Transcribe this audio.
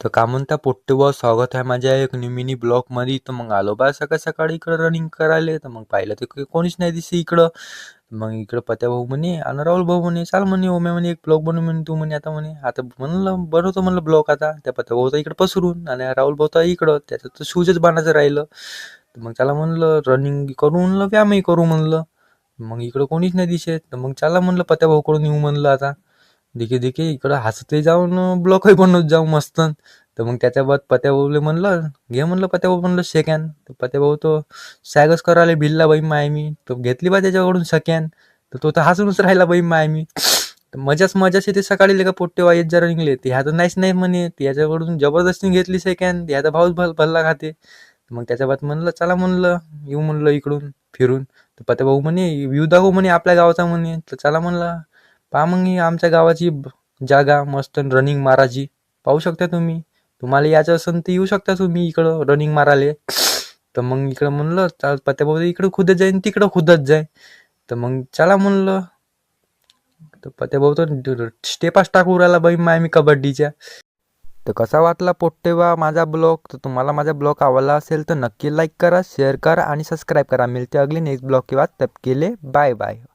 तर का म्हणता पोट्टे बुवा, स्वागत आहे माझ्या एक मिनी ब्लॉगमध्ये. तर मग आलो बा सकाळ सकाळी इकडं रनिंग करायला. तर मग पाहिलं तर कोणीच नाही दिसे इकडं. मग इकडं पत्या भाऊ म्हणे आणि राहुल भाऊ म्हणे, चाल म्हणे ओम्या म्हणे एक ब्लॉग बनवू म्हणे तू म्हणे. आता म्हणलं बनवतो म्हणलं ब्लॉग. आता त्या पत्या भाऊचा इकडं पसरून आणि राहुल भाऊ तर इकडं, त्याचं तर शूजच बांधायचं राहिलं. तर मग त्याला म्हणलं रनिंग करू म्हणलं, व्यायामही करू म्हणलं. मग इकडं कोणीच नाही दिसत. तर मग चला म्हणलं पत्या भाऊकडून येऊ म्हणलं. आता देखी देखी इकडं हसते जाऊन ब्लॉकही बनवत जाऊ मस्त. तर मग त्याच्या बाद पत्या भाऊले म्हणलं घे म्हणलं, पत्या भाऊ म्हणलं सेकंड. तर पत्या भाऊ तो सॅगच करायला भिल्ला बाई माय मी. तो घेतली बा त्याच्याकडून सेकंड. तर तो तर हसूनच राहिला बाई माय मी. तर मजाच येते सकाळी का पोट्टे वाईत जरा निघले ते ह्या तर नाहीच नाही म्हणे. त्याच्याकडून जबरदस्ती घेतली सेकंड. ह्या तर भाऊच भल्ला खाते. मग त्याच्या बाद म्हणलं चला म्हणलं येऊ म्हणलं इकडून फिरून. तर पत्या भाऊ म्हणे व्ह्यू दाखवू म्हणे आपल्या गावाचा म्हणे. तर चला म्हणलं पहा मग ही आमच्या गावाची जागा मस्त रनिंग मारायची. पाहू शकता तुम्ही. तुम्हाला यायचं असेल तर येऊ शकता तुम्ही इकडं रनिंग मारायला. तर मग इकडं म्हणलं पत्या भाऊ इकडं खुदत जाईन तिकडं खुदत जाय. तर मग चला म्हणलं. तर पत्या भाऊ तर स्टेपास टाकू राहिला बाई माय मी कबड्डीच्या. तर कसा वाटला पोट्टे बा माझा ब्लॉग. तर तुम्हाला माझा ब्लॉग आवडला असेल तर नक्की लाईक करा, शेअर करा आणि सबस्क्राईब करा. मिळते अगली नेक्स्ट ब्लॉग के बाद. तब के लिए बाय बाय.